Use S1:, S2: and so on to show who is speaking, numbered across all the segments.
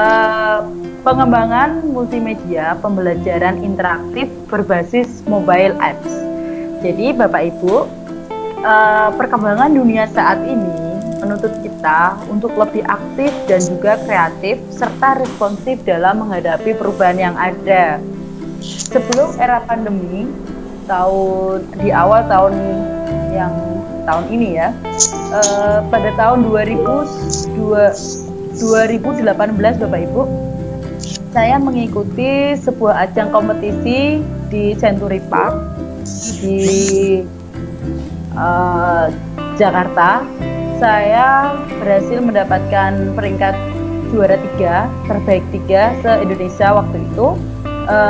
S1: eh, pengembangan multimedia pembelajaran interaktif berbasis mobile apps. Jadi Bapak Ibu, perkembangan dunia saat ini menuntut kita untuk lebih aktif dan juga kreatif serta responsif dalam menghadapi perubahan yang ada. Sebelum era pandemi, di awal tahun ini ya, pada tahun 2018 Bapak Ibu, saya mengikuti sebuah ajang kompetisi di Century Park di Jakarta. Saya berhasil mendapatkan peringkat juara 3, terbaik 3 se-Indonesia waktu itu,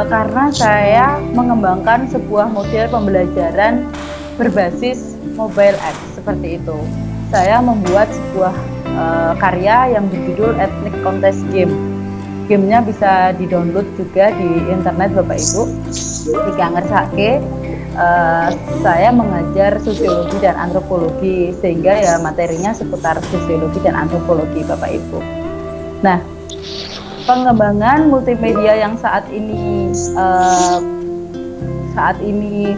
S1: karena saya mengembangkan sebuah model pembelajaran berbasis mobile app seperti itu. Saya membuat sebuah karya yang berjudul Ethnic Contest Game. Gamenya bisa di-download juga di internet Bapak Ibu. Jika ngersake, saya mengajar sosiologi dan antropologi, sehingga ya materinya seputar sosiologi dan antropologi Bapak Ibu. Nah, pengembangan multimedia yang saat ini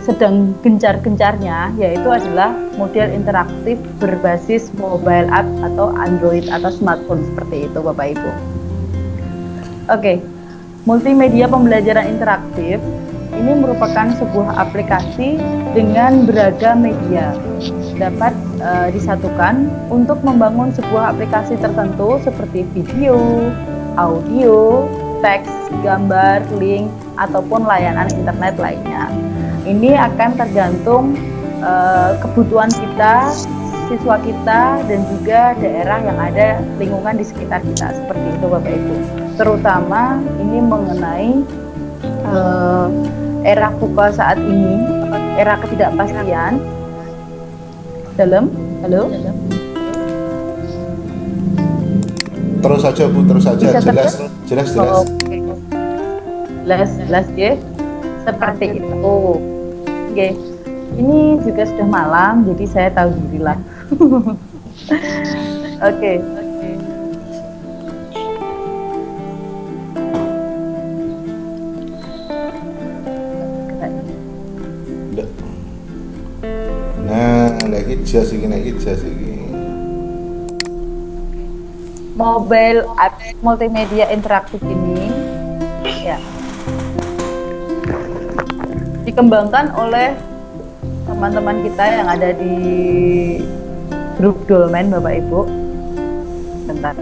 S1: sedang gencar-gencarnya yaitu adalah model interaktif berbasis mobile app atau Android atau smartphone seperti itu Bapak Ibu. Oke, multimedia pembelajaran interaktif ini merupakan sebuah aplikasi dengan beragam media dapat disatukan untuk membangun sebuah aplikasi tertentu seperti video, audio, teks, gambar, link, ataupun layanan internet lainnya. Ini akan tergantung kebutuhan kita, siswa kita, dan juga daerah yang ada lingkungan di sekitar kita, seperti itu Bapak Ibu. Terutama ini mengenai era VUCA saat ini, era ketidakpastian. Halo?
S2: Terus saja Bu, terus saja. Jelas.
S1: Oh, okay. Jelas ya. Seperti itu. Oke. Ini juga sudah malam, jadi saya tahu dirilah. Oke.
S2: Nah, lagi jas iki.
S1: Mobile app multimedia interaktif ini ya dikembangkan oleh teman-teman kita yang ada di grup Dolmen Bapak Ibu. Bentar,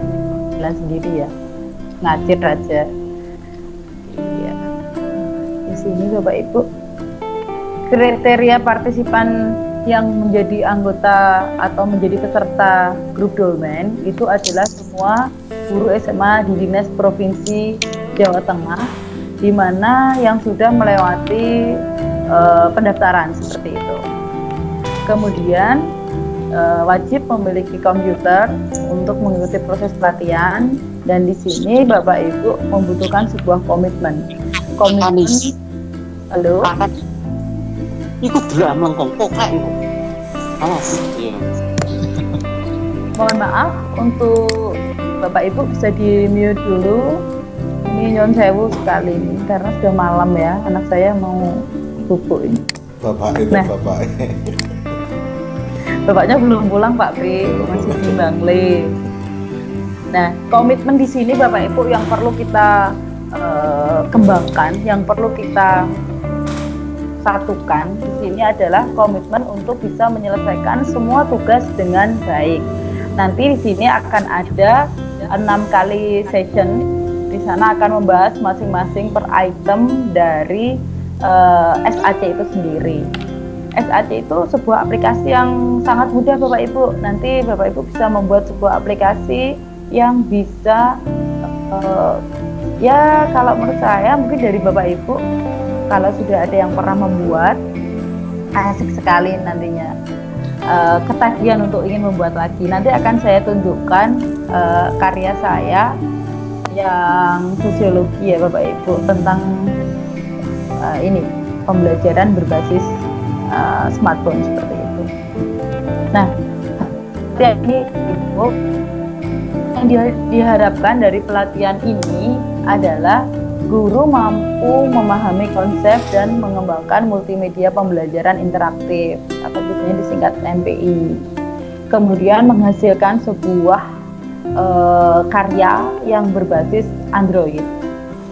S1: bilang sendiri ya, ngacir aja. Iya. Di sini Bapak Ibu, kriteria partisipan yang menjadi anggota atau menjadi peserta grup Dolmen itu adalah semua guru SMA di Dinas Provinsi Jawa Tengah, di mana yang sudah melewati pendaftaran seperti itu. Kemudian wajib memiliki komputer untuk mengikuti proses pelatihan, dan di sini Bapak Ibu membutuhkan sebuah komitmen. Halo?
S3: Ikut drama kok kayak iya.
S1: Mohon maaf untuk Bapak Ibu, bisa di mute dulu. Ini nyon sewu sekali ini karena sudah malam ya, anak saya mau bubuk ini. Bapaknya belum pulang Pak Pri, masih di Bangle. Nah, komitmen di sini Bapak Ibu yang perlu kita kembangkan, yang perlu kita satukan di sini adalah komitmen untuk bisa menyelesaikan semua tugas dengan baik. Nanti di sini akan ada 6 kali session. Di sana akan membahas masing-masing per item dari SAC itu sendiri. SAC itu sebuah aplikasi yang sangat mudah Bapak Ibu. Nanti Bapak Ibu bisa membuat sebuah aplikasi yang bisa ya kalau menurut saya mungkin dari Bapak Ibu, kalau sudah ada yang pernah membuat, asik sekali nantinya. Ketagihan untuk ingin membuat lagi. Nanti akan saya tunjukkan karya saya yang sosiologi ya Bapak Ibu, tentang ini pembelajaran berbasis smartphone seperti itu. Nah, ini Ibu yang diharapkan dari pelatihan ini adalah guru mampu memahami konsep dan mengembangkan multimedia pembelajaran interaktif atau biasanya disingkat MPI. Kemudian menghasilkan sebuah karya yang berbasis Android.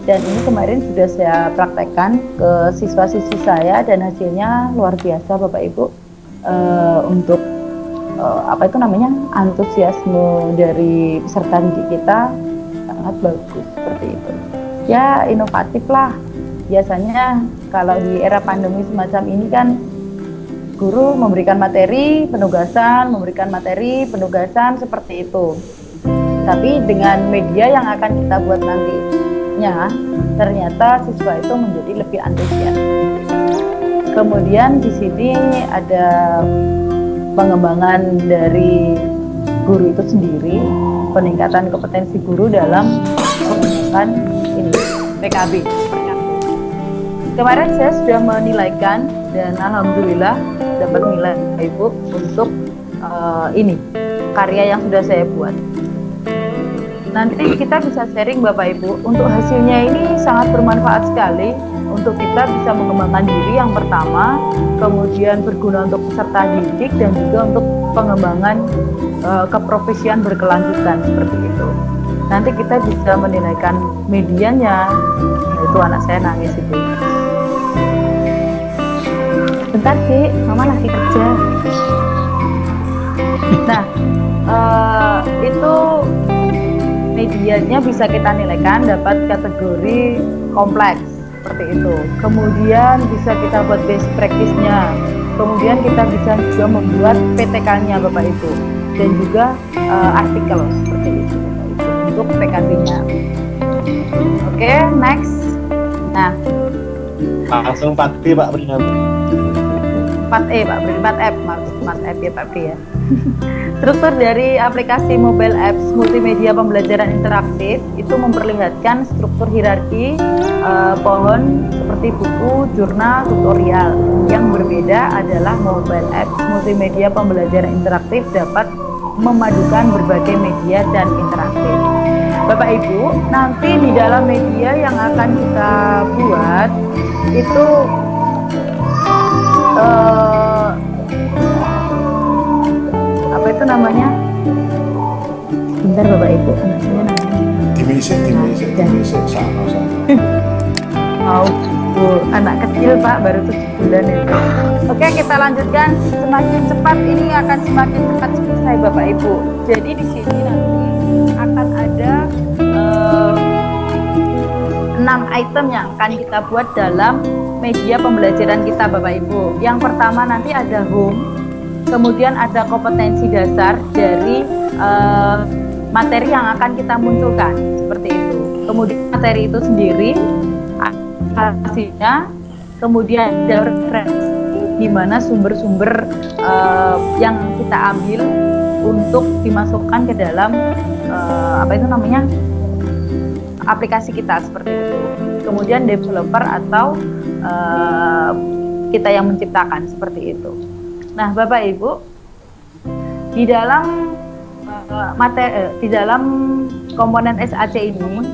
S1: Dan ini kemarin sudah saya praktekkan ke siswa-siswi saya dan hasilnya luar biasa Bapak Ibu. Untuk antusiasme dari peserta didik kita sangat bagus seperti itu. Ya inovatif lah. Biasanya kalau di era pandemi semacam ini kan guru memberikan materi, penugasan seperti itu. Tapi dengan media yang akan kita buat nantinya, ternyata siswa itu menjadi lebih antusias. Kemudian di sini ada pengembangan dari guru itu sendiri, peningkatan kompetensi guru dalam menggunakan ini PKB. Kemarin saya sudah menilaikan dan alhamdulillah dapat nilai Ibu untuk ini karya yang sudah saya buat. Nanti kita bisa sharing Bapak Ibu. Untuk hasilnya ini sangat bermanfaat sekali untuk kita bisa mengembangkan diri yang pertama, kemudian berguna untuk peserta didik dan juga untuk pengembangan keprofesian berkelanjutan seperti itu. Nanti kita bisa menilaikan medianya, yaitu anak saya nangis itu. Bentar sih, mama lagi kerja. Nah, itu medianya bisa kita nilaikan dapat kategori kompleks seperti itu. Kemudian bisa kita buat best practice-nya. Kemudian kita bisa juga membuat PTK-nya Bapak Ibu dan juga artikel seperti itu Bapak Ibu untuk PKB-nya. Oke, next. Nah,
S3: Langsung 4B Pak Bri.
S1: 4E Pak Bri, 4F maksud 4F ya Pak Bri ya. Struktur dari aplikasi mobile apps multimedia pembelajaran interaktif itu memperlihatkan struktur hierarki pohon seperti buku, jurnal, tutorial. Yang berbeda adalah mobile apps multimedia pembelajaran interaktif dapat memadukan berbagai media dan interaktif. Bapak Ibu, nanti di dalam media yang akan kita buat itu apa itu namanya? Bentar Bapak Ibu, anak saya namanya.
S2: Dimisik, sama.
S1: Oh, anak kecil Pak, baru 7 bulan itu. Oke, kita lanjutkan. Semakin cepat ini akan semakin cepat selesai Bapak Ibu. Jadi di sini nanti akan ada 6 item yang akan kita buat dalam media pembelajaran kita Bapak Ibu. Yang pertama nanti ada home, kemudian ada kompetensi dasar dari materi yang akan kita munculkan seperti itu. Kemudian materi itu sendiri, hasilnya, kemudian ada referensi di mana sumber-sumber yang kita ambil untuk dimasukkan ke dalam aplikasi kita seperti itu. Kemudian developer atau kita yang menciptakan seperti itu. Nah, Bapak Ibu, di dalam di dalam komponen SAC ini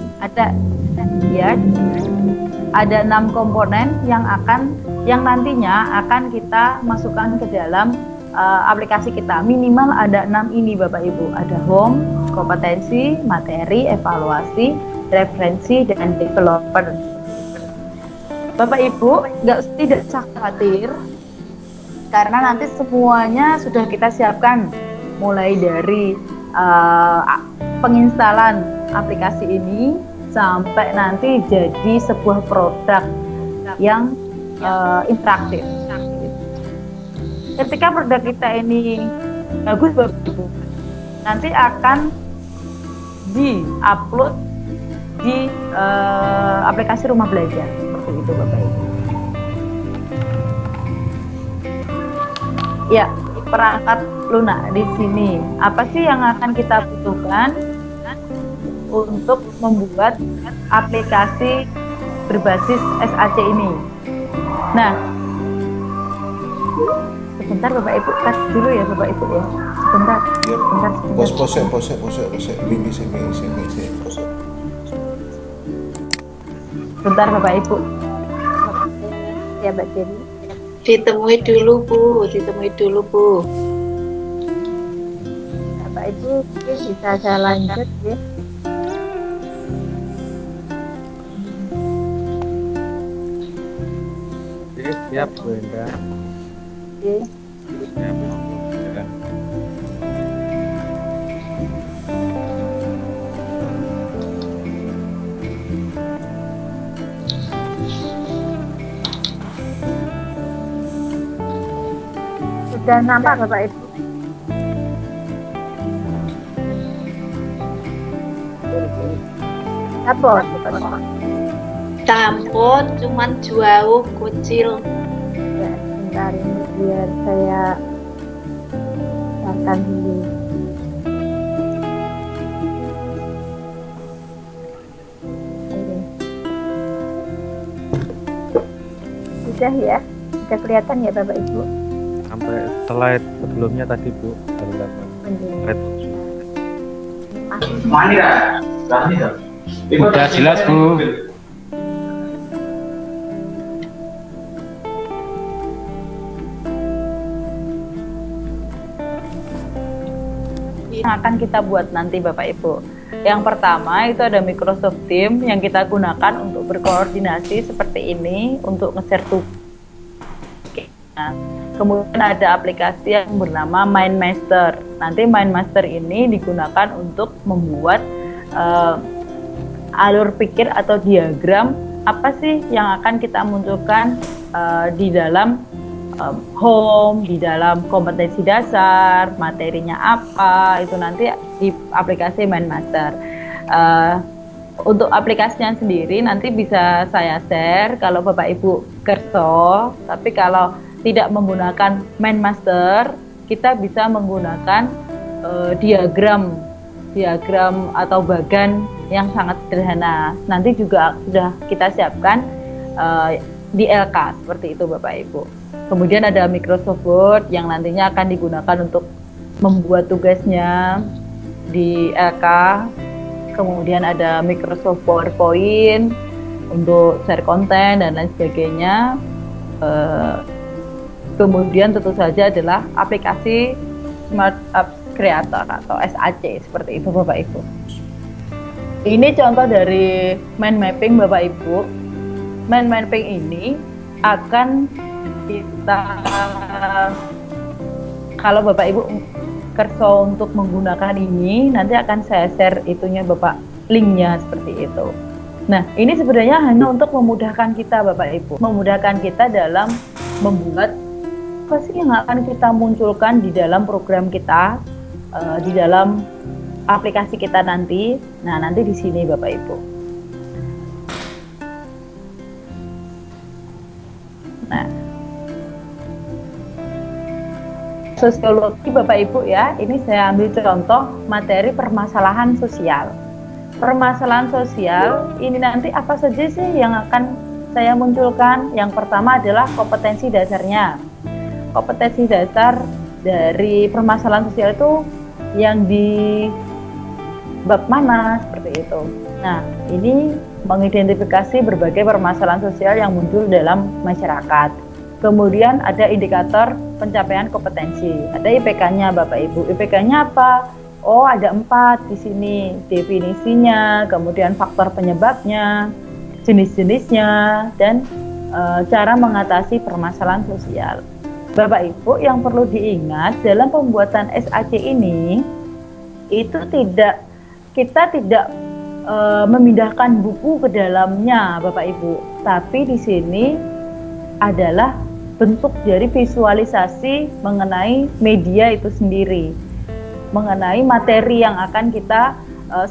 S1: ada 6 komponen yang nantinya akan kita masukkan ke dalam aplikasi kita. Minimal ada 6 ini Bapak Ibu. Ada home, kompetensi, materi, evaluasi, referensi, dan developer. Bapak Ibu tidak usah khawatir karena nanti semuanya sudah kita siapkan, mulai dari penginstalan aplikasi ini sampai nanti jadi sebuah produk yang interaktif. Ketika produk kita ini bagus Bapak Ibu, nanti akan di-upload di aplikasi rumah belajar seperti itu Bapak Ibu. Ya, perangkat lunak di sini. Apa sih yang akan kita butuhkan untuk membuat aplikasi berbasis SAC ini? Nah, sebentar Bapak Ibu, tes dulu ya Bapak Ibu ya. Sebentar,
S2: Yep.
S1: sebentar,
S2: Pos
S1: sebentar.
S2: posek. Minggi sih.
S1: Sebentar Bapak Ibu.
S4: Ya Mbak Jenny.
S5: Ditemui dulu Bu.
S4: Bapak Ibu mungkin bisa saya lanjut ya.
S6: Oke, siap Bu Enda.
S4: Oke.
S6: Siap, ya.
S4: Sudah nampak Bapak Ibu? Apa?
S5: Tampon cuman jauh kecil.
S4: Ya, sebentar ini biar saya akan dulu. Oke. Sudah ya? Sudah kelihatan ya Bapak Ibu?
S6: Sampai slide sebelumnya tadi Bu, kelihatan. Slide.
S3: Udah jelas Bu.
S1: Yang akan kita buat nanti Bapak Ibu. Yang pertama itu ada Microsoft Teams yang kita gunakan untuk berkoordinasi seperti ini untuk nge-share tugas. Nah, kemudian ada aplikasi yang bernama MindMaster. Nanti MindMaster ini digunakan untuk membuat alur pikir atau diagram apa sih yang akan kita munculkan di dalam home, di dalam kompetensi dasar, materinya apa, itu nanti di aplikasi MindMaster. Untuk aplikasinya sendiri nanti bisa saya share kalau Bapak Ibu kerso, tapi kalau tidak menggunakan MindMaster, kita bisa menggunakan diagram atau bagan yang sangat sederhana. Nanti juga sudah kita siapkan di LK seperti itu Bapak Ibu. Kemudian ada Microsoft Word yang nantinya akan digunakan untuk membuat tugasnya di LK. Kemudian ada Microsoft PowerPoint untuk share konten dan lain sebagainya. Kemudian tentu saja adalah aplikasi Smart Apps Creator atau SAC seperti itu Bapak Ibu. Ini contoh dari mind mapping Bapak Ibu. Mind mapping ini akan kita, kalau Bapak Ibu kerso untuk menggunakan ini, nanti akan saya share itunya Bapak, linknya seperti itu. Nah, ini sebenarnya hanya untuk memudahkan kita Bapak Ibu, memudahkan kita dalam membuat apa sih yang akan kita munculkan di dalam program kita, di dalam aplikasi kita nanti. Nah, nanti di sini Bapak Ibu. Nah, sosiologi Bapak Ibu ya, ini saya ambil contoh materi permasalahan sosial. Permasalahan sosial ini nanti apa saja sih yang akan saya munculkan? Yang pertama adalah kompetensi dasarnya. Kompetensi dasar dari permasalahan sosial itu yang di bab mana seperti itu. Nah, ini mengidentifikasi berbagai permasalahan sosial yang muncul dalam masyarakat. Kemudian ada indikator pencapaian kompetensi. Ada IPK-nya Bapak Ibu. IPK-nya apa? Oh, ada 4 di sini. Definisinya, kemudian faktor penyebabnya, jenis-jenisnya, dan cara mengatasi permasalahan sosial. Bapak Ibu, yang perlu diingat dalam pembuatan SAC ini itu kita tidak memindahkan buku ke dalamnya Bapak Ibu, tapi di sini adalah bentuk dari visualisasi mengenai media itu sendiri, mengenai materi yang akan kita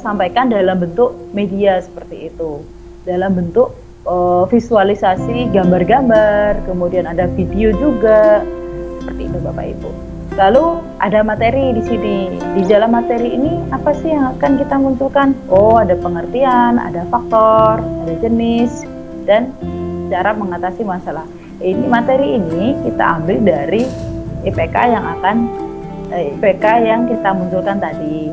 S1: sampaikan dalam bentuk media seperti itu, dalam bentuk visualisasi gambar-gambar, kemudian ada video juga seperti itu Bapak Ibu. Lalu ada materi di sini. Di dalam materi ini apa sih yang akan kita munculkan? Oh, ada pengertian, ada faktor, ada jenis, dan cara mengatasi masalah. Ini materi ini kita ambil dari IPK yang akan IPK yang kita munculkan tadi.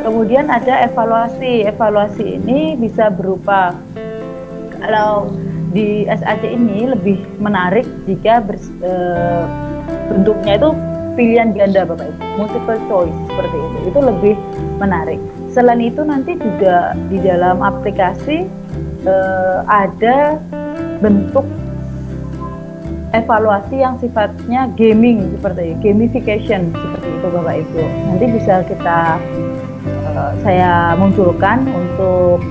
S1: Kemudian ada evaluasi. Evaluasi ini bisa berupa, kalau di SAC ini lebih menarik jika bentuknya itu pilihan ganda Bapak Ibu, multiple choice seperti itu. Itu lebih menarik. Selain itu nanti juga di dalam aplikasi ada bentuk evaluasi yang sifatnya gaming seperti itu, gamification seperti itu Bapak Ibu. Nanti bisa saya munculkan untuk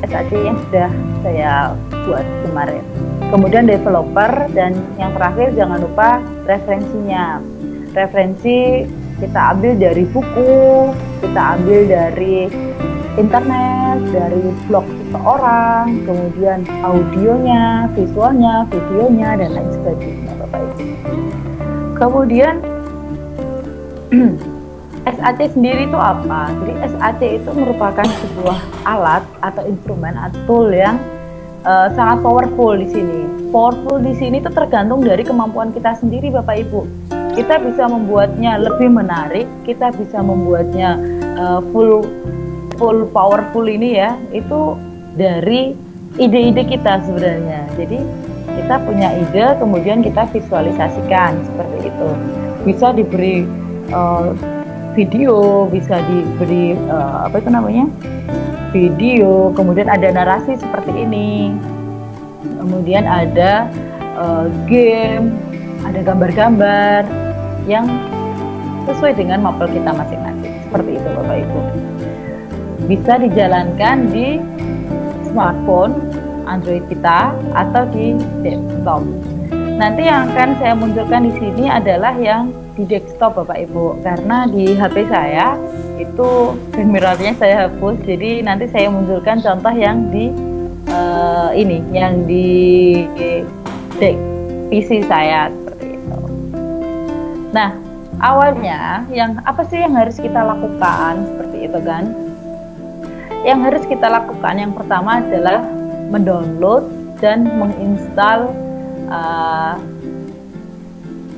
S1: SAC yang sudah saya buat kemarin. Kemudian developer, dan yang terakhir jangan lupa referensinya. Referensi kita ambil dari buku, kita ambil dari internet, dari blog seseorang, kemudian audionya, visualnya, videonya, dan lain sebagainya Bapak Ibu. Kemudian SAC sendiri itu apa? Jadi SAC itu merupakan sebuah alat atau instrumen atau tool yang sangat powerful di sini. Powerful di sini itu tergantung dari kemampuan kita sendiri Bapak Ibu. Kita bisa membuatnya lebih menarik, kita bisa membuatnya full powerful ini ya, itu dari ide-ide kita sebenarnya. Jadi kita punya ide, kemudian kita visualisasikan seperti itu. Bisa diberi video, bisa diberi video, kemudian ada narasi seperti ini, kemudian ada game, ada gambar-gambar yang sesuai dengan mapel kita masing-masing seperti itu Bapak Ibu. Bisa dijalankan di smartphone Android kita atau di desktop. Nanti yang akan saya munculkan di sini adalah yang di desktop Bapak Ibu, karena di HP saya itu screen mirrornya saya hapus, jadi nanti saya munculkan contoh yang di yang di PC saya seperti itu. Nah, awalnya yang apa sih yang harus kita lakukan seperti itu kan? Yang harus kita lakukan yang pertama adalah mendownload dan menginstal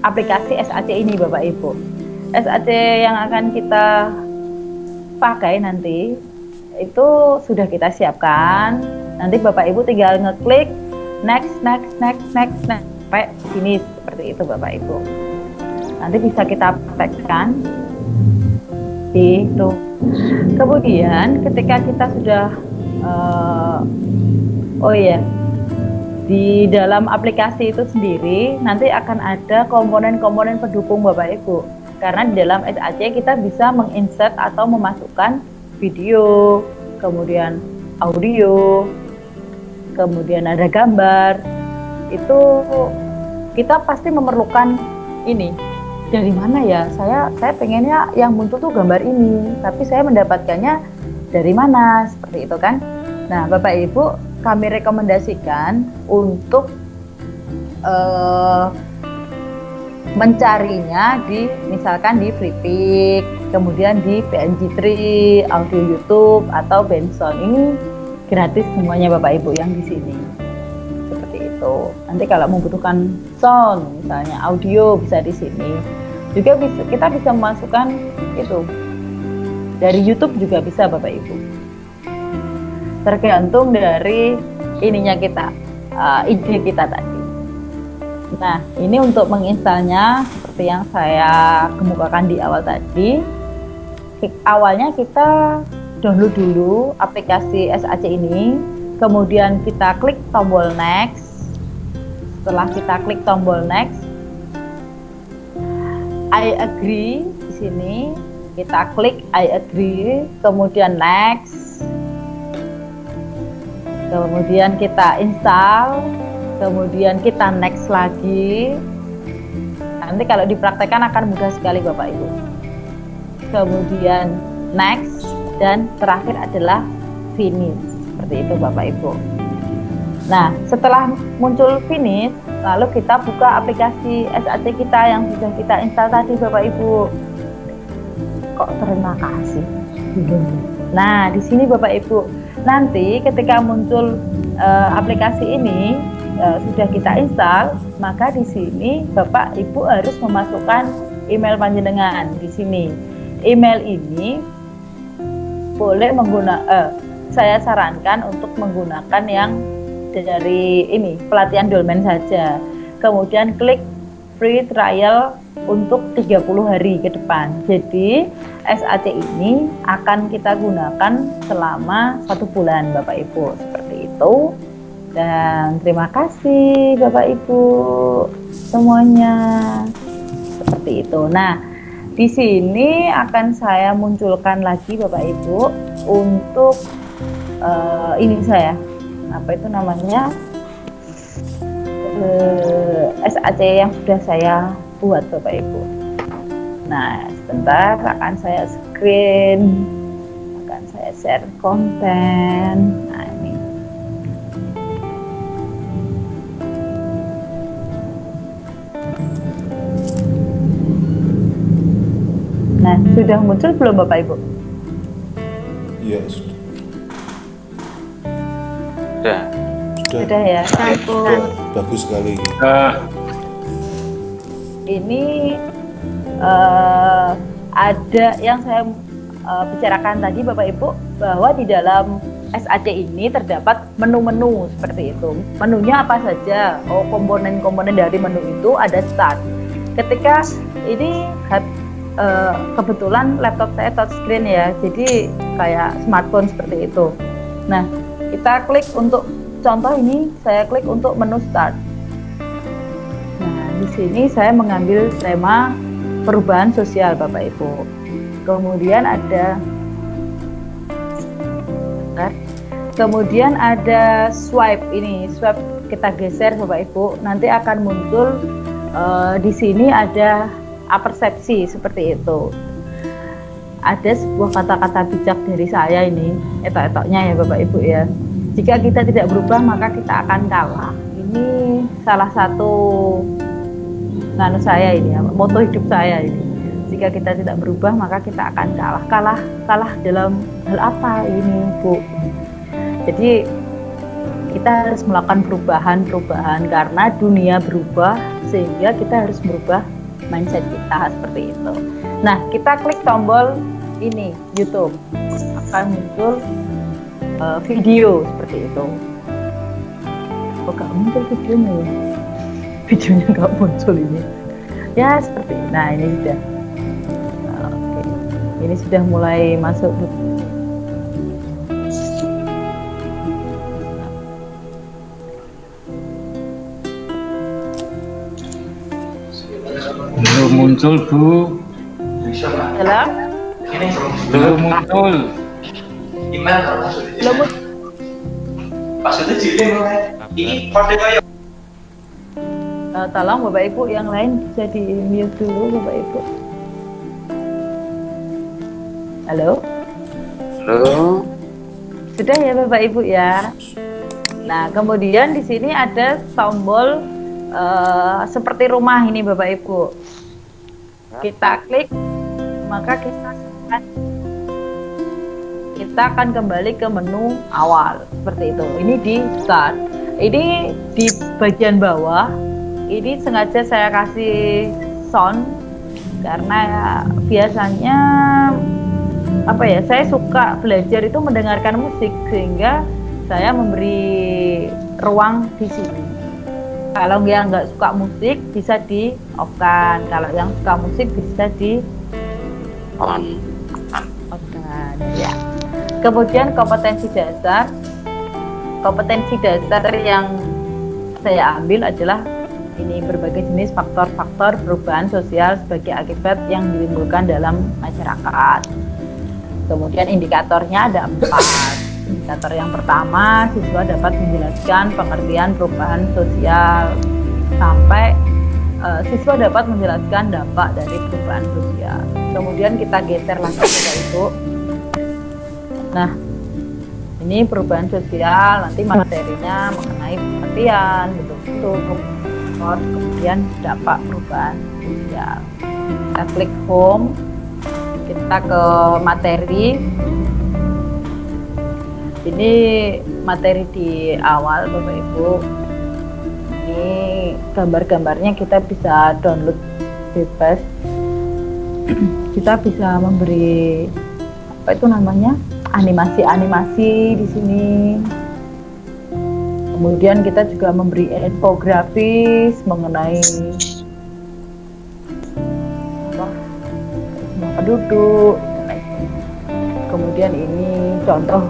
S1: aplikasi SAC ini Bapak Ibu. SAC yang akan kita pakai nanti itu sudah kita siapkan. Nanti Bapak Ibu tinggal ngeklik next sampai finish seperti itu Bapak Ibu. Nanti bisa kita praktekkan itu. Kemudian ketika kita sudah di dalam aplikasi itu sendiri nanti akan ada komponen-komponen pendukung Bapak Ibu. Karena di dalam SAC kita bisa menginsert atau memasukkan video, kemudian audio, kemudian ada gambar. Itu kita pasti memerlukan ini. Dari mana ya? Saya pengennya yang muncul tuh gambar ini, tapi saya mendapatkannya dari mana? Seperti itu kan. Nah, Bapak Ibu, kami rekomendasikan untuk mencarinya misalkan di Freepik, kemudian di PNG3, Audio YouTube atau Benson. Ini gratis semuanya Bapak Ibu yang di sini. Seperti itu. Nanti kalau membutuhkan sound, misalnya audio bisa di sini. Juga kita bisa memasukkan itu dari YouTube juga bisa Bapak Ibu. Tergantung dari ininya kita, ide kita tadi. Nah, ini untuk menginstalnya seperti yang saya kemukakan di awal tadi. Awalnya kita download dulu aplikasi SAC ini, kemudian kita klik tombol next. Setelah kita klik tombol next, I agree di sini, kita klik I agree, kemudian next. Kemudian kita install, kemudian kita next lagi. Nanti kalau dipraktekkan akan mudah sekali Bapak Ibu. Kemudian next, dan terakhir adalah finish. Seperti itu Bapak Ibu. Nah, setelah muncul finish, lalu kita buka aplikasi SAC kita yang sudah kita install tadi Bapak Ibu. Kok terima kasih? Nah, di sini Bapak Ibu, nanti ketika muncul aplikasi ini sudah kita install, maka di sini Bapak Ibu harus memasukkan email panjenengan di sini. Email ini boleh saya sarankan untuk menggunakan yang dari ini pelatihan dolmen saja. Kemudian klik free trial untuk 30 hari ke depan. Jadi SAC ini akan kita gunakan selama 1 bulan Bapak Ibu, seperti itu. Dan terima kasih Bapak Ibu semuanya, seperti itu. Nah, di sini akan saya munculkan lagi Bapak Ibu untuk ini saya apa itu namanya SAC yang sudah saya buat Bapak Ibu. Nah, sebentar akan saya screen, akan saya share konten. Nah, ini. Nah, sudah muncul belum Bapak Ibu?
S2: Iya, sudah.
S6: Sudah.
S1: Sudah ya.
S2: Sudah. Bagus sekali.
S1: Ini ada yang saya bicarakan tadi Bapak Ibu, bahwa di dalam SAC ini terdapat menu-menu seperti itu. Menunya apa saja? Oh, komponen-komponen dari menu itu ada start. Ketika ini kebetulan laptop saya touchscreen ya, jadi kayak smartphone seperti itu. Nah, kita klik untuk contoh ini, saya klik untuk menu start. Nah, di sini saya mengambil tema perubahan sosial Bapak Ibu. Kemudian ada swipe ini, swipe kita geser Bapak Ibu, nanti akan muncul di sini ada apersepsi seperti itu. Ada sebuah kata-kata bijak dari saya ini, etok-etoknya ya Bapak Ibu ya. Jika kita tidak berubah maka kita akan kalah. Ini salah satu saya ini ya, moto hidup saya ini. Jika kita tidak berubah maka kita akan kalah. Kalah dalam hal apa ini Bu? Jadi kita harus melakukan perubahan karena dunia berubah, sehingga kita harus merubah mindset kita seperti itu. Nah, kita klik tombol ini YouTube, akan muncul video seperti itu. Kok gak muncul videonya ya? Videonya gak muncul ini. Ya seperti ini. Nah, ini sudah. Oke. Ini sudah mulai masuk.
S7: Belum muncul Bu.
S1: Halo?
S7: Belum muncul.
S1: Belum muncul. Tolong Bapak Ibu yang lain bisa di mute dulu Bapak Ibu. Halo?
S6: Halo.
S1: Sudah ya Bapak Ibu ya. Nah, kemudian di sini ada tombol seperti rumah ini Bapak Ibu. Kita klik, maka kita akan kembali ke menu awal seperti itu. Ini di start. Ini di bagian bawah. Ini sengaja saya kasih sound karena biasanya saya suka belajar itu mendengarkan musik, sehingga saya memberi ruang di sini. Kalau yang nggak suka musik bisa di off-kan, kalau yang suka musik bisa di on-kan ya. Kemudian kompetensi dasar yang saya ambil adalah ini, berbagai jenis faktor-faktor perubahan sosial sebagai akibat yang ditimbulkan dalam masyarakat. Kemudian indikatornya ada 4. Indikator yang pertama, siswa dapat menjelaskan pengertian perubahan sosial, sampai siswa dapat menjelaskan dampak dari perubahan sosial. Kemudian kita geser lagi Bapak Ibu. Nah, ini perubahan sosial, nanti materinya mengenai pengertian, betul-betul kemudian dampak perubahan sosial. Kita klik home, kita ke materi. Ini materi di awal Bapak Ibu. Ini gambar-gambarnya kita bisa download bebas. kita bisa memberi apa itu namanya animasi-animasi di sini. Kemudian kita juga memberi infografis mengenai penduduk. Kemudian ini contoh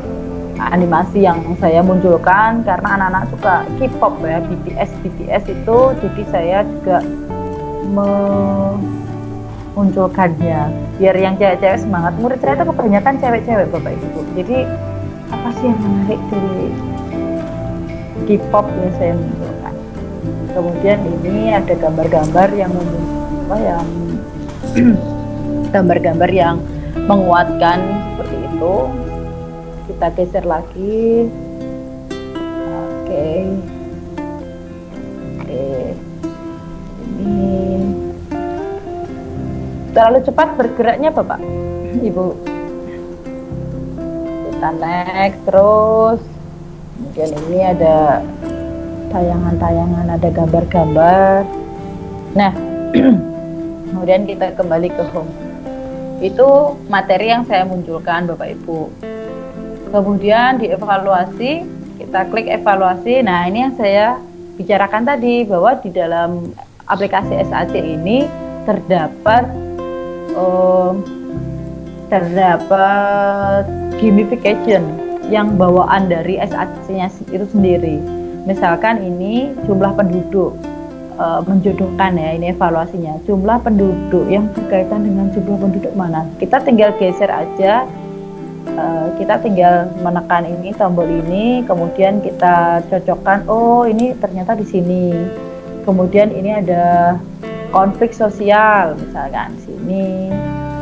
S1: animasi yang saya munculkan karena anak-anak suka K-pop ya, BTS itu, jadi saya juga memunculkannya biar yang cewek-cewek semangat. Murid saya itu kebanyakan cewek-cewek Bapak Ibu, jadi apa sih yang menarik dari K-pop yang saya munculkan. Kemudian ini ada gambar-gambar yang gambar-gambar yang menguatkan seperti itu. Kita geser lagi. Oke. Ini terlalu cepat bergeraknya Bapak Ibu. Kita next terus. Kemudian ini ada tayangan-tayangan, ada gambar-gambar. Nah, kemudian kita kembali ke home. Itu materi yang saya munculkan Bapak Ibu. Kemudian dievaluasi, kita klik evaluasi. Nah, ini yang saya bicarakan tadi, bahwa di dalam aplikasi SAC ini terdapat gamification yang bawaan dari SAC-nya itu sendiri. Misalkan ini jumlah penduduk, menjodohkan ya, ini evaluasinya. Jumlah penduduk yang berkaitan dengan jumlah penduduk mana? Kita tinggal geser aja. Kita tinggal menekan ini tombol ini, kemudian kita cocokkan, oh ini ternyata di sini. Kemudian ini ada konflik sosial, misalkan sini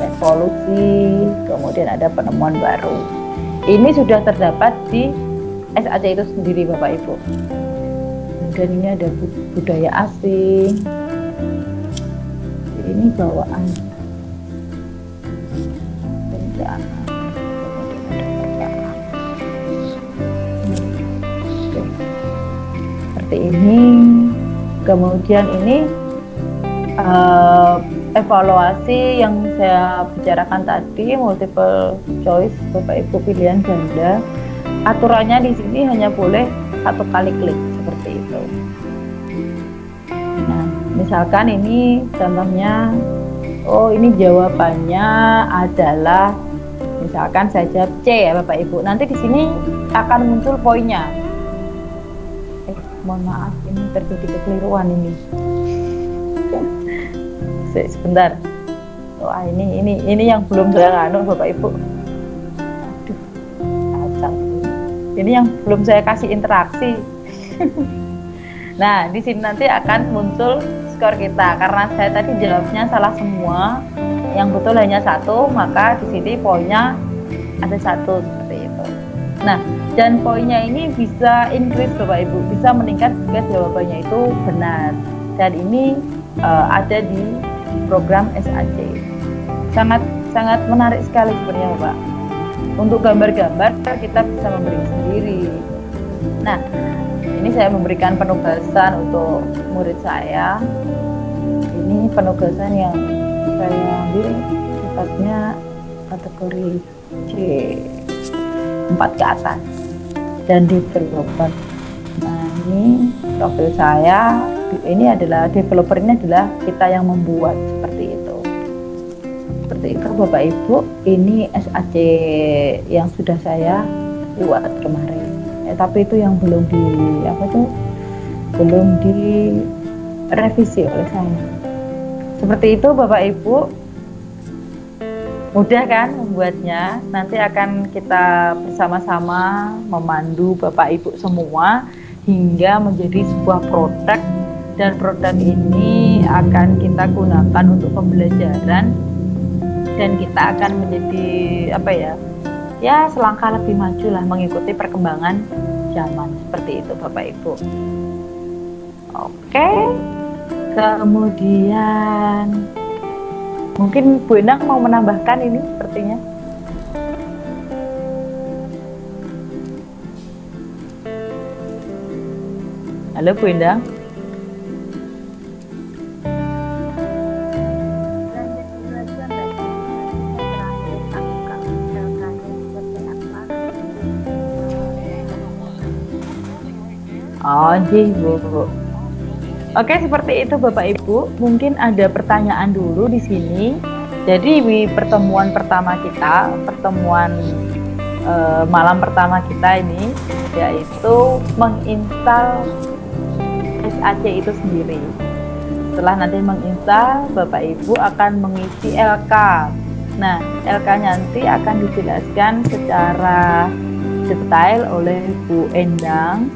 S1: revolusi, kemudian ada penemuan baru. Ini sudah terdapat di SAC itu sendiri Bapak Ibu. Kemudian ini ada budaya asing. Ini bawaan bencana. Seperti ini. Kemudian ini evaluasi yang saya bicarakan tadi, multiple choice Bapak Ibu, pilihan ganda. Aturannya di sini hanya boleh 1 kali klik seperti itu. Nah, misalkan ini contohnya, oh ini jawabannya adalah, misalkan saya jawab C ya Bapak Ibu. Nanti di sini akan muncul poinnya. Mohon maaf, ini terjadi kekeliruan ini. Sebentar. Wah, ini yang belum saya anu Bapak Ibu. Aduh, kacau. Ini yang belum saya kasih interaksi. Nah, di sini nanti akan muncul skor kita. Karena saya tadi jawabnya salah semua, yang betul hanya 1, maka di sini poinnya ada 1 seperti itu. Nah, dan poinnya ini bisa increase Bapak Ibu, bisa meningkat jika jawabannya itu benar. Dan ini ada di program SAC. Sangat menarik sekali sebenarnya Bapak. Untuk gambar-gambar kita bisa memberi sendiri. Nah, ini saya memberikan penugasan untuk murid saya. Ini penugasan yang saya ambil sifatnya kategori C, 4 ke atas, dan developer. Nah, ini profil saya. Ini adalah developer, ini adalah kita yang membuat seperti itu. Seperti itu Bapak Ibu. Ini SAC yang sudah saya buat kemarin. Tapi itu yang belum direvisi oleh saya. Seperti itu Bapak Ibu. Mudah kan membuatnya? Nanti akan kita bersama-sama memandu Bapak Ibu semua hingga menjadi sebuah produk, dan produk ini akan kita gunakan untuk pembelajaran, dan kita akan menjadi ya selangkah lebih maju lah mengikuti perkembangan zaman seperti itu Bapak Ibu. Oke. Kemudian mungkin Bu Endang mau menambahkan ini sepertinya. Halo Bu Endang. nggih, Bu. Oke, seperti itu Bapak Ibu. Mungkin ada pertanyaan dulu di sini. Jadi di pertemuan pertama kita, malam pertama kita ini, yaitu menginstal SAC itu sendiri. Setelah nanti menginstal, Bapak Ibu akan mengisi LK. Nah, LK-nya nanti akan dijelaskan secara detail oleh Bu Endang.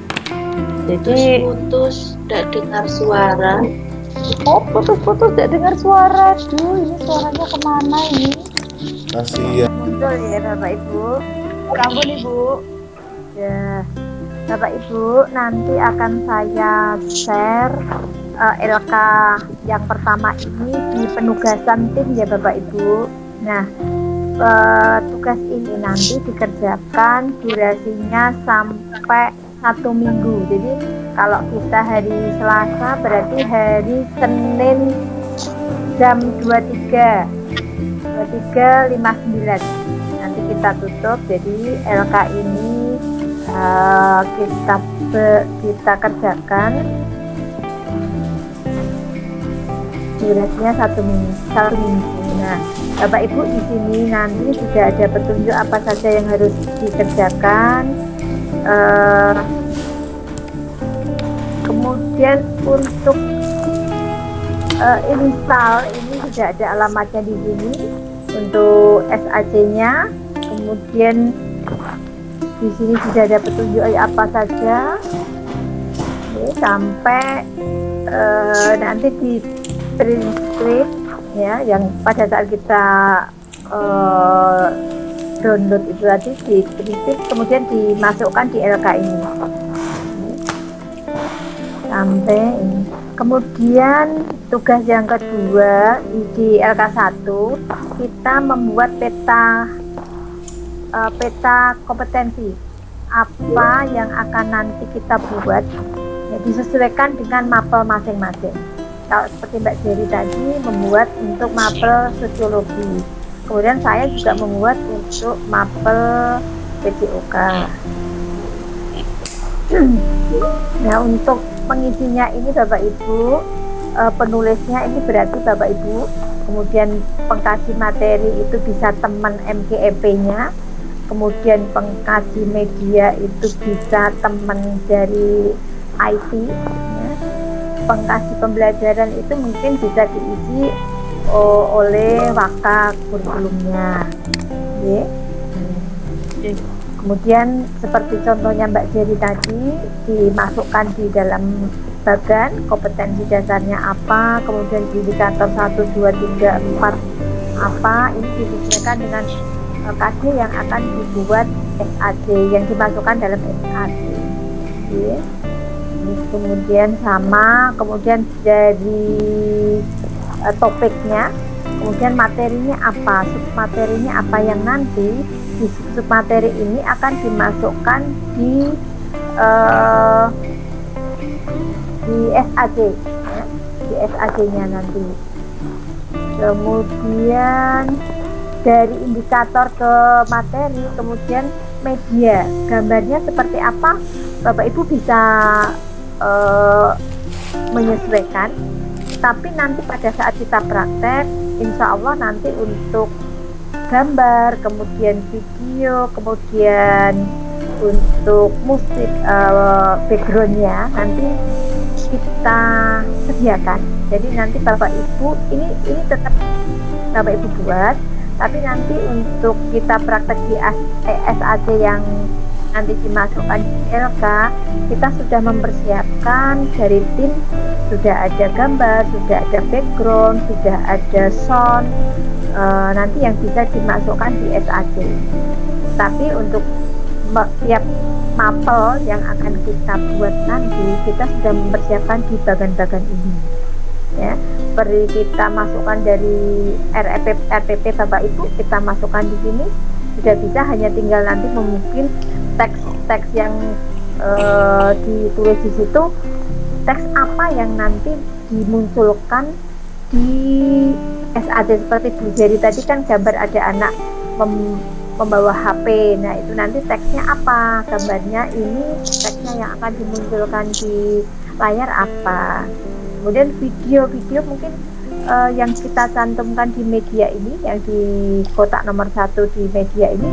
S1: Jadi
S5: Putus, tidak dengar suara.
S1: putus-putus tidak dengar suara. Duh, ini suaranya kemana ini?
S2: Kasihan.
S4: Muncul ya Bapak Ibu.
S1: Ampun Ibu.
S4: Ya, Bapak Ibu, nanti akan saya share LK yang pertama ini di penugasan tim ya Bapak Ibu. Nah, tugas ini nanti dikerjakan durasinya sampai 1 minggu. Jadi kalau kita hari Selasa berarti hari Senin jam 23.59 nanti kita tutup. Jadi LK ini kita kerjakan durasinya 1 minggu. Nah, Bapak Ibu di sini nanti sudah ada petunjuk apa saja yang harus dikerjakan. Kemudian untuk install ini sudah ada alamatnya di sini untuk SAC-nya. Kemudian di sini sudah ada petunjuk apa saja. Oke, sampai nanti di print script ya, yang pada saat kita download itu tadi di print kemudian dimasukkan di LK ini sampai ini. Kemudian tugas yang kedua di LK1 kita membuat peta kompetensi apa yang akan nanti kita buat ya, disesuaikan dengan mapel masing-masing. Kalau seperti Mbak Jerry tadi membuat untuk mapel sosiologi, kemudian saya juga membuat untuk mapel PJOK. Nah, untuk pengisinya ini Bapak Ibu, penulisnya ini berarti Bapak Ibu, kemudian pengkaji materi itu bisa teman MGEP-nya, kemudian pengkaji media itu bisa teman dari IT ya. Pengkaji pembelajaran itu mungkin bisa diisi oleh waka kurikulumnya ya. Kemudian seperti contohnya Mbak Jerry tadi dimasukkan di dalam bagan kompetensi dasarnya apa, kemudian indikator 1, 2, 3, 4 apa, ini disesuaikan dengan KD yang akan dibuat SAD yang dimasukkan dalam SAD ya. Kemudian sama, kemudian dari topiknya, kemudian materinya apa, submaterinya apa yang nanti di submateri ini akan dimasukkan di SAD ya, di SAD-nya nanti. Kemudian dari indikator ke materi, kemudian media, gambarnya seperti apa, Bapak Ibu bisa menyesuaikan. Tapi nanti pada saat kita praktek, insya Allah nanti untuk gambar, kemudian video, kemudian untuk musik backgroundnya nanti kita sediakan. Jadi nanti Bapak Ibu ini tetap Bapak Ibu buat, tapi nanti untuk kita praktek di SAD yang nanti dimasukkan di LK, kita sudah mempersiapkan dari tim, sudah ada gambar, sudah ada background, sudah ada sound, nanti yang bisa dimasukkan di SAD. Tapi untuk tiap mapel yang akan kita buat nanti, kita sudah mempersiapkan di bagan-bagan ini ya. Seperti kita masukkan dari RPP Bapak Ibu, kita masukkan di sini, sudah bisa, hanya tinggal nanti mungkin teks yang ditulis di situ, teks apa yang nanti dimunculkan di SAD. Seperti Bu Jerry tadi kan gambar ada anak membawa HP, nah itu nanti teksnya apa, gambarnya ini teksnya karakternya yang akan dimunculkan di layar apa. Kemudian video mungkin yang kita cantumkan di media ini, yang di kotak nomor 1 di media ini,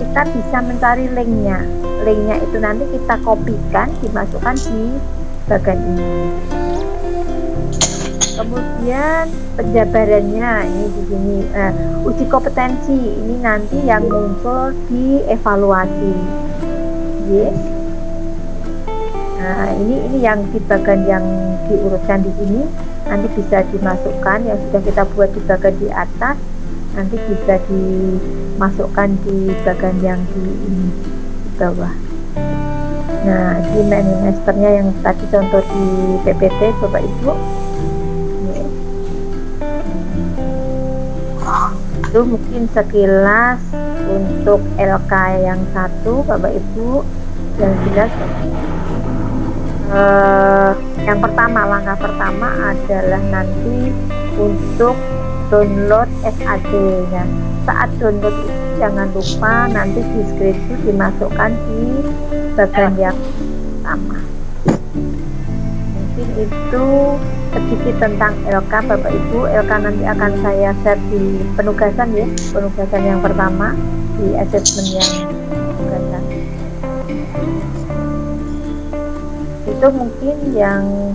S4: kita bisa mencari linknya itu nanti kita kopikan, dimasukkan di bagian ini. Kemudian penjabarannya ini di sini, uji kompetensi ini nanti yang muncul di evaluasi. Yes. Nah, ini yang di bagian yang diurutkan di sini nanti bisa dimasukkan, yang sudah kita buat di bagian di atas nanti bisa dimasukkan di bagian yang di bawah. Nah, di masternya yang tadi contoh di PPT Bapak Ibu, itu mungkin sekilas untuk LK yang 1 Bapak Ibu, yang jelas yang pertama, langkah pertama adalah nanti untuk download SAD. Nah, saat download itu jangan lupa nanti di screenshot dimasukkan di bagian yang pertama. Mungkin itu sedikit tentang LK Bapak Ibu. LK nanti akan saya share di penugasan ya, penugasan yang pertama di assessment yang penugasan. Itu mungkin yang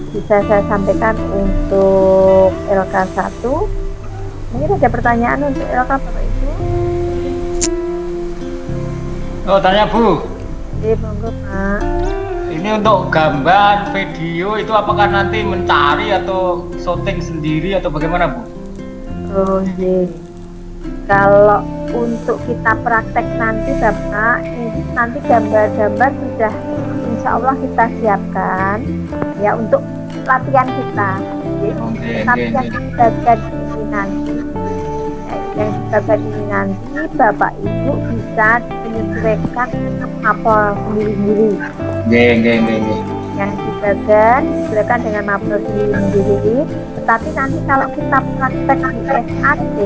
S4: bisa saya sampaikan untuk LK1. Mungkin ada pertanyaan untuk LK Bapak Ibu?
S7: Oh, tanya Bu.
S4: Monggo Pak.
S7: Ini untuk gambar, video itu apakah nanti mencari atau syuting sendiri atau bagaimana Bu?
S4: Oh iya. Kalau untuk kita praktek nanti Bapak, nanti gambar-gambar sudah insya Allah kita siapkan ya untuk latihan kita. Tapi yang bagian ini nanti, Bapak Ibu bisa menyesuaikan mapel sendiri-sendiri. Yang disesuaikan dengan mapel sendiri. Tetapi nanti kalau kita praktek di SAD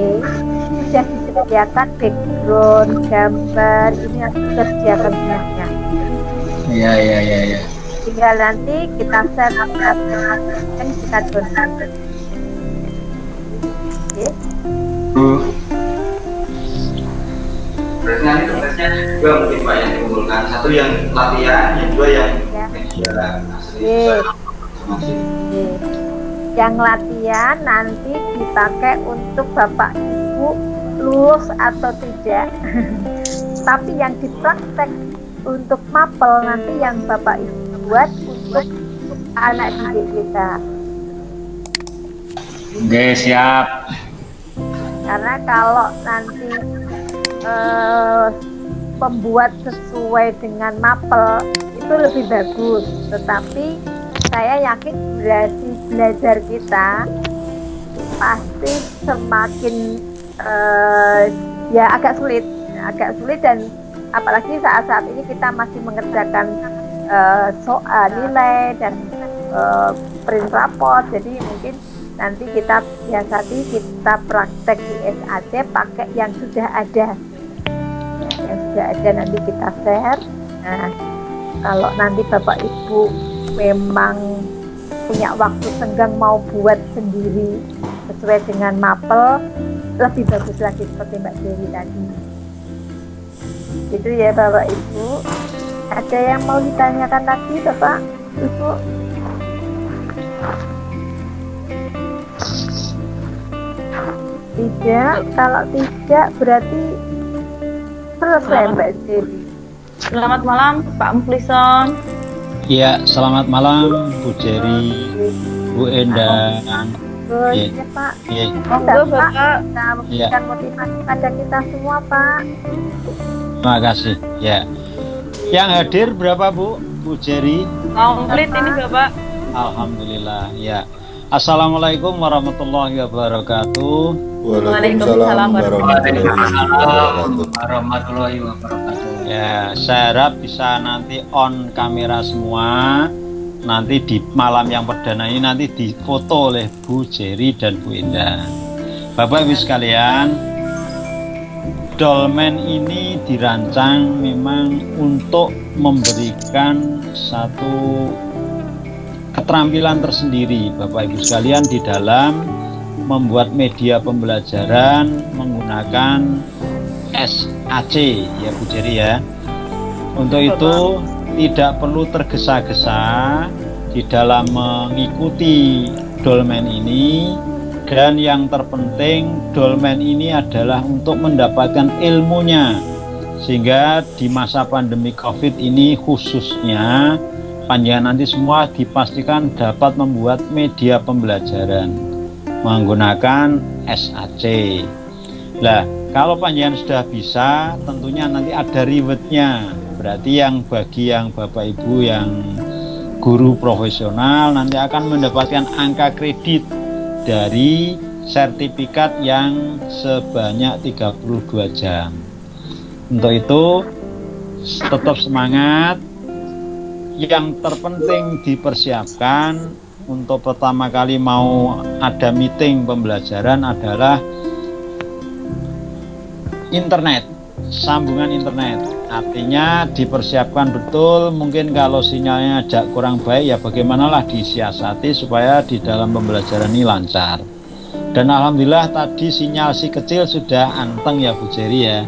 S4: sudah disediakan background, gambar, ini yang sudah disediakan semuanya.
S7: Iya.
S4: Tinggal nanti kita set dan kita download. Oke.
S7: Bu.
S8: Berarti nanti tugasnya dua mungkin Pak yang dikumpulkan. Satu yang latihan, yang dua yang media asli.
S4: Yang latihan nanti dipakai untuk Bapak Ibu lulus atau tidak. Tapi yang dipraktek untuk mapel nanti yang Bapak Ibu buat untuk anak didik kita.
S7: Oke, siap.
S4: Karena kalau nanti pembuat sesuai dengan mapel itu lebih bagus. Tetapi saya yakin belajar kita pasti semakin ya agak sulit dan apalagi saat ini kita masih mengerjakan soal nilai dan print raport, jadi mungkin nanti kita praktek di SAD pakai yang sudah ada nanti kita share. Nah, kalau nanti Bapak Ibu memang punya waktu senggang mau buat sendiri sesuai dengan mapel, lebih bagus lagi seperti Mbak Dewi tadi. Itu ya Bapak Ibu. Ada yang mau ditanyakan lagi Bapak Ibu? Tidak, kalau tidak berarti selesai Mbak Dewi.
S1: Selamat malam Pak Muflison.
S9: Ya, selamat malam Bu Jerry, Bu Endang.
S4: Ya Pak.
S1: Monggo Bapak.
S4: Kita memberikan motivasi pada kita semua Pak.
S9: Terima kasih. Ya. Yang hadir berapa Bu Jerry?
S1: Komplit ini Bapak.
S9: Alhamdulillah. Ya. Assalamualaikum warahmatullahi wabarakatuh.
S2: Waalaikumsalam
S7: Warahmatullahi wabarakatuh.
S9: Ya, saya harap bisa nanti on kamera semua. Nanti di malam yang perdana ini nanti difoto oleh Bu Jerry dan Bu Indah. Bapak Ibu sekalian, Dolmen ini dirancang memang untuk memberikan satu keterampilan tersendiri Bapak Ibu sekalian di dalam membuat media pembelajaran menggunakan SAC ya Bu Jerry ya. Untuk itu tidak perlu tergesa-gesa di dalam mengikuti dolmen ini, dan yang terpenting dolmen ini adalah untuk mendapatkan ilmunya, sehingga di masa pandemi COVID ini khususnya panjenengan nanti semua dipastikan dapat membuat media pembelajaran menggunakan SAC. Nah, kalau panjenengan sudah bisa, tentunya nanti ada rewardnya. Berarti yang bagi yang Bapak Ibu yang guru profesional nanti akan mendapatkan angka kredit dari sertifikat yang sebanyak 32 jam. Untuk itu tetap semangat. Yang terpenting dipersiapkan untuk pertama kali mau ada meeting pembelajaran adalah internet, sambungan internet. Artinya dipersiapkan betul, mungkin kalau sinyalnya agak kurang baik ya bagaimanalah disiasati supaya di dalam pembelajaran ini lancar. Dan alhamdulillah tadi sinyal si kecil sudah anteng ya Bu Jerry ya.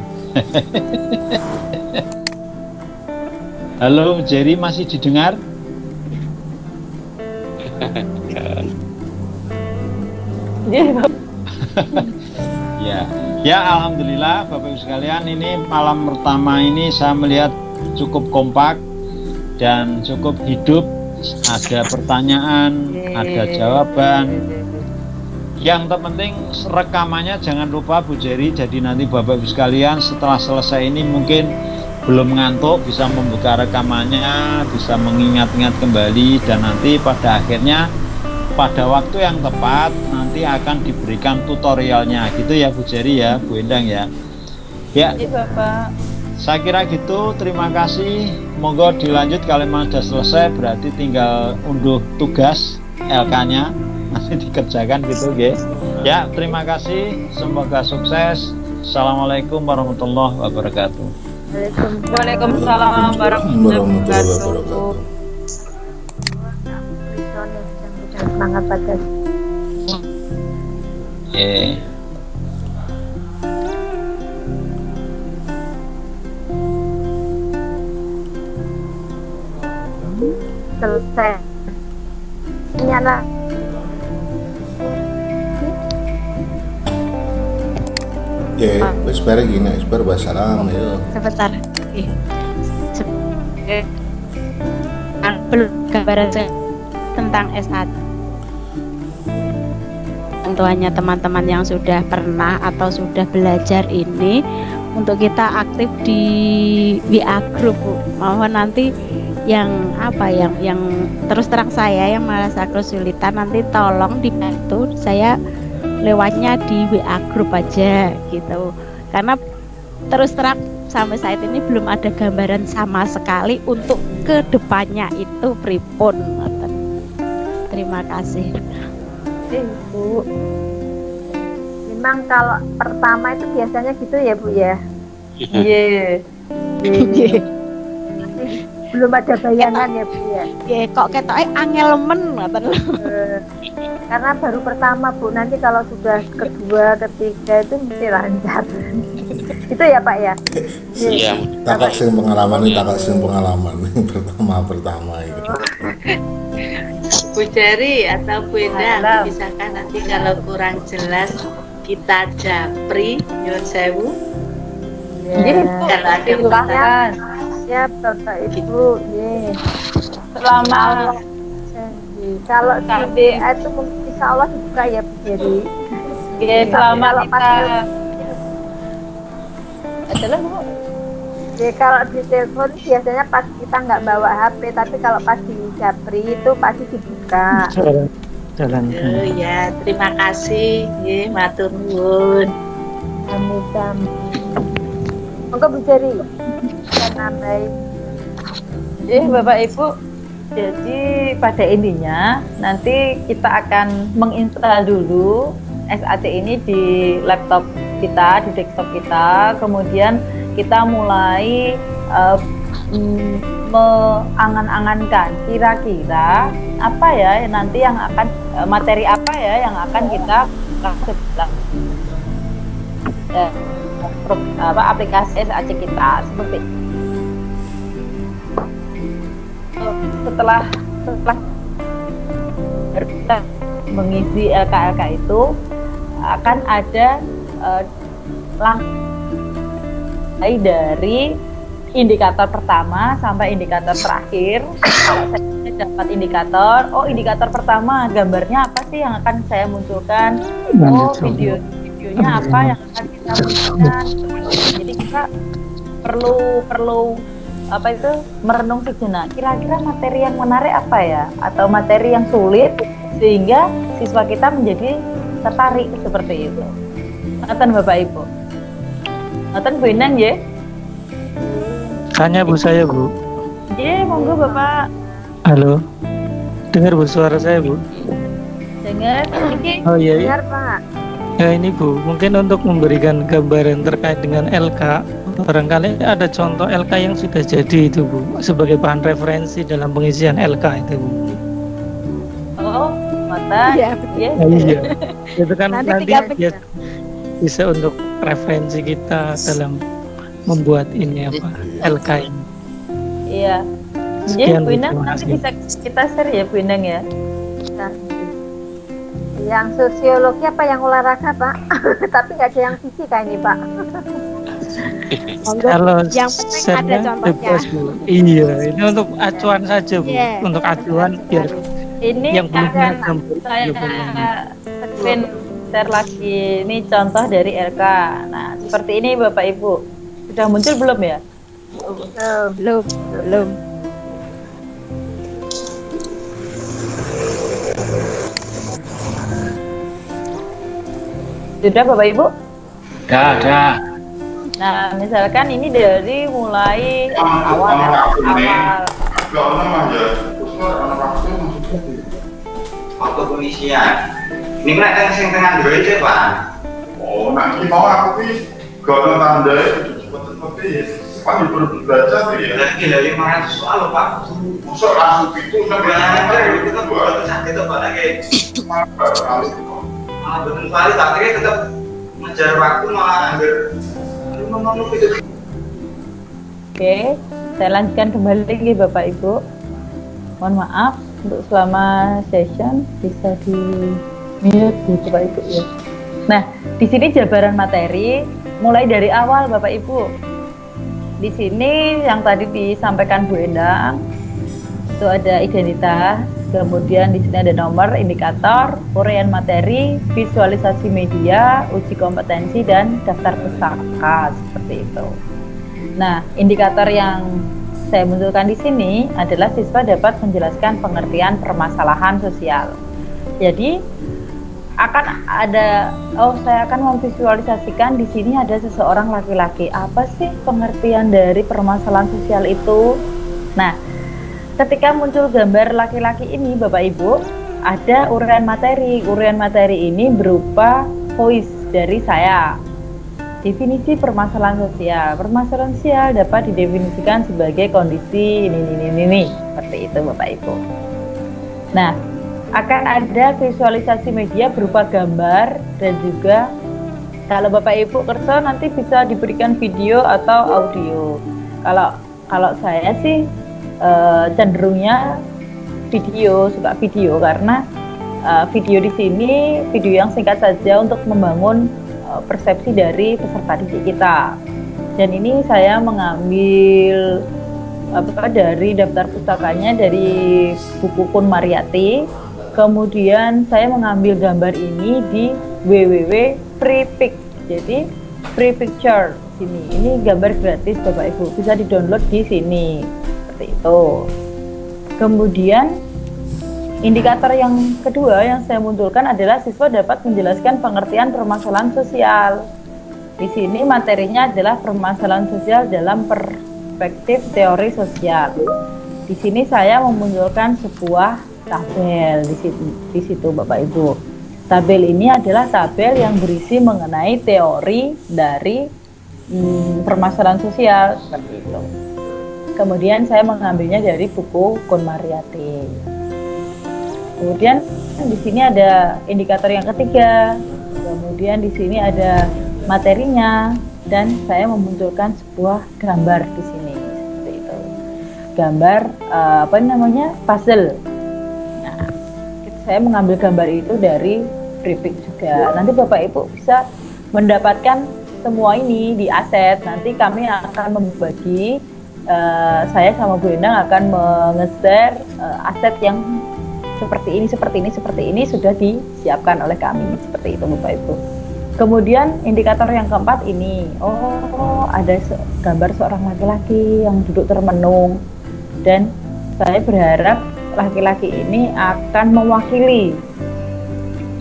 S9: Halo Bu Jerry, masih didengar? Ya. Ya, alhamdulillah Bapak Ibu sekalian, ini malam pertama ini saya melihat cukup kompak dan cukup hidup. Ada pertanyaan, ada jawaban. Yang terpenting rekamannya jangan lupa Bu Jerry. Jadi nanti Bapak Ibu sekalian setelah selesai ini mungkin belum ngantuk, bisa membuka rekamannya, bisa mengingat-ingat kembali, dan nanti pada akhirnya pada waktu yang tepat nanti akan diberikan tutorialnya gitu ya Bu Jerry ya, Bu Endang ya. Ya,
S1: Bapak.
S9: Saya kira gitu, terima kasih. Monggo dilanjut kalau memang sudah selesai, berarti tinggal unduh tugas LK-nya nanti dikerjakan gitu guys. Ya, terima kasih, semoga sukses. Assalamualaikum warahmatullahi wabarakatuh.
S1: Waalaikumsalam warahmatullahi wabarakatuh.
S4: Semangat pada selesai. Nyala.
S2: Ya, wis bareng gini, wis bareng wassalam ya.
S10: Sebentar. Belum gambaran tentang SAT. Tentunya teman-teman yang sudah pernah atau sudah belajar ini, untuk kita aktif di WA group Bu. Mohon nanti yang yang terus terang saya yang merasa kesulitan nanti tolong dibantu saya lewatnya di WA group aja gitu. Karena terus terang sampai saat ini belum ada gambaran sama sekali untuk kedepannya itu pripun. Terima kasih.
S4: Bu, memang kalau pertama itu biasanya gitu ya Bu ya.
S1: Iya.
S4: Belum ada bayangan ya Bu ya.
S10: Kok ketoknya angelemen ngoten.
S4: Karena baru pertama Bu, nanti kalau sudah kedua, ketiga itu mesti lancar. Itu ya Pak ya.
S2: Iya. Takak sing pengalaman ini, takak sing pengalaman pertama itu.
S5: Bu Jerry atau Bu Endang, misalkan nanti kalau kurang jelas kita japri nyuwun sewu. Kalau ada
S4: silakan. Ya Bapak Ibu,
S1: Selamat.
S4: Kalau di WA itu mungkin insya Allah dibuka ya Bu Jerry.
S1: Selamat kita. Adalah Bu.
S4: Kalau di telepon biasanya pas kita nggak bawa HP, tapi kalau pas di japri itu pasti dibuka.
S6: Jalan.
S5: Ya, terima kasih. Matur nuwun.
S4: Amin. Monggo Bu Jerry. Nambahin.
S1: Bapak Ibu, jadi pada intinya nanti kita akan menginstal dulu SAC ini di laptop kita, di desktop kita, kemudian kita mulai mengangan-angankan kira-kira apa ya nanti yang akan materi apa ya yang akan kita lakukan aplikasi SAC kita seperti setelah kita mengisi LK itu akan ada langkah dari indikator pertama sampai indikator terakhir. Kalau saya dapat indikator pertama gambarnya apa sih yang akan saya munculkan, videonya apa yang akan kita munculkan. Jadi kita perlu merenung sejenak, kira-kira materi yang menarik apa ya, atau materi yang sulit sehingga siswa kita menjadi tertarik seperti itu. Ngoten Bapak Ibu. Ngoten Bu Inang ya?
S11: Tanya Bu saya Bu.
S1: Iya, monggo Bapak.
S11: Halo. Dengar Bu suara saya Bu?
S1: Dengar.
S11: Oh iya.
S4: Dengar Pak.
S11: Ya ini Bu, mungkin untuk memberikan gambaran terkait dengan LK, barangkali ada contoh LK yang sudah jadi itu Bu, sebagai bahan referensi dalam pengisian LK itu Bu.
S1: Oh, mata. Iya.
S11: Iya. Itu kan nanti
S10: ya.
S11: bisa untuk referensi kita dalam membuat ini apa LK ini.
S1: Iya. Jadi Bu Inang nanti bisa kita share ya Bu Inang ya.
S4: Yang sosiologi apa yang olahraga Pak? Tapi nggak ada yang fisika ini Pak.
S11: Kalau
S10: yang penting ada contohnya.
S11: Iya, ini untuk acuan saja Bu. Untuk acuan biar
S1: ini
S11: yang belum
S1: saya share lagi. Ini contoh dari LK. Nah, seperti ini Bapak Ibu. Sudah muncul belum ya?
S10: Belum.
S1: Sudah Bapak Ibu?
S7: Ada.
S1: Nah, misalkan ini dari mulai awal.
S8: Waktu pengisian. Ini kan yang sing tengah Android ya Pak.
S2: Oh, nanti mau aku sih gak tanda seperti Pak itu baca sih ya.
S8: Lagi dari 500 soal loh Pak.
S2: Masuk langsung itu sampai
S8: kita buat saat itu Pak lagi. Betul sekali, tapi tetap mengejar waktu malah hampir ngomong itu.
S1: Oke, saya lanjutkan kembali lagi Bapak Ibu. Mohon maaf untuk selama session bisa di mute Bapak Ibu ya. Nah, di sini jabaran materi mulai dari awal Bapak Ibu. Di sini yang tadi disampaikan Bu Endang itu ada identitas, kemudian di sini ada nomor, indikator, uraian materi, visualisasi media, uji kompetensi dan daftar pustaka seperti itu. Nah, indikator yang saya munculkan di sini adalah siswa dapat menjelaskan pengertian permasalahan sosial. Jadi akan ada, saya akan memvisualisasikan di sini ada seseorang laki-laki. Apa sih pengertian dari permasalahan sosial itu? Nah, ketika muncul gambar laki-laki ini, Bapak Ibu, ada uraian materi. Uraian materi ini berupa voice dari saya. Definisi permasalahan sosial. Permasalahan sosial dapat didefinisikan sebagai kondisi ini. Seperti itu, Bapak Ibu. Nah, akan ada visualisasi media berupa gambar dan juga kalau Bapak Ibu kerja nanti bisa diberikan video atau audio. Kalau saya sih cenderungnya video, suka video karena video di sini video yang singkat saja untuk membangun persepsi dari peserta didik kita. Dan ini saya mengambil dari daftar pustakanya dari buku Kun Mariyati. Kemudian saya mengambil gambar ini di www.freepik. Jadi free picture sini. Ini gambar gratis Bapak Ibu, bisa di-download di sini. Seperti itu. Kemudian indikator yang kedua yang saya munculkan adalah siswa dapat menjelaskan pengertian permasalahan sosial. Di sini materinya adalah permasalahan sosial dalam perspektif teori sosial. Di sini saya memunculkan sebuah tabel di situ Bapak Ibu. Tabel ini adalah tabel yang berisi mengenai teori dari permasalahan sosial seperti itu. Kemudian saya mengambilnya dari buku KonMariyati. Kemudian di sini ada indikator yang ketiga. Kemudian di sini ada materinya dan saya memunculkan sebuah gambar di sini seperti itu. Gambar puzzle. Nah, saya mengambil gambar itu dari Briefing juga. Nanti Bapak Ibu bisa mendapatkan semua ini di aset. Nanti kami akan membagi, saya sama Bu Endang akan menge-share aset yang seperti ini sudah disiapkan oleh kami, seperti itu Bapak Ibu. Kemudian indikator yang keempat ini, ada gambar seorang laki-laki yang duduk termenung, dan saya berharap laki-laki ini akan mewakili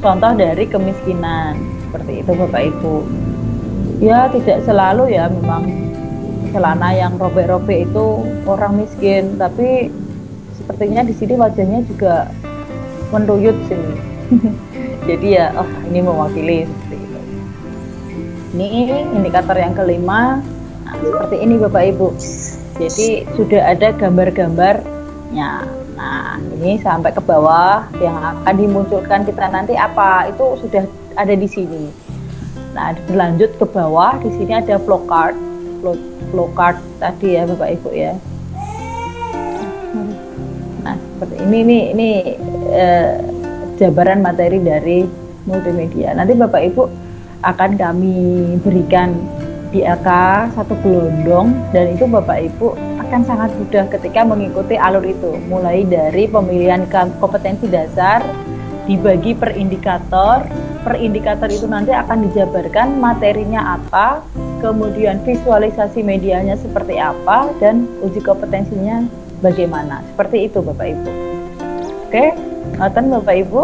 S1: contoh dari kemiskinan, seperti itu Bapak Ibu. Ya tidak selalu ya, memang celana yang robek-robek itu orang miskin, tapi sepertinya di sini wajahnya juga menruyut sih. Jadi ya, ini mewakili seperti itu. Ini indikator yang kelima. Nah, seperti ini Bapak Ibu. Jadi sudah ada gambar-gambarnya. Nah, ini sampai ke bawah yang akan dimunculkan kita nanti apa itu sudah ada di sini. Nah, berlanjut ke bawah, di sini ada flowcard tadi ya Bapak Ibu ya. Nah, seperti ini jabaran materi dari multimedia. Nanti Bapak Ibu akan kami berikan di LK satu gelondong, dan itu Bapak Ibu akan sangat mudah ketika mengikuti alur itu. Mulai dari pemilihan kompetensi dasar, dibagi per indikator itu nanti akan dijabarkan materinya apa, kemudian visualisasi medianya seperti apa, dan uji kompetensinya bagaimana. Seperti itu Bapak Ibu. Oke, ngoten Bapak Ibu.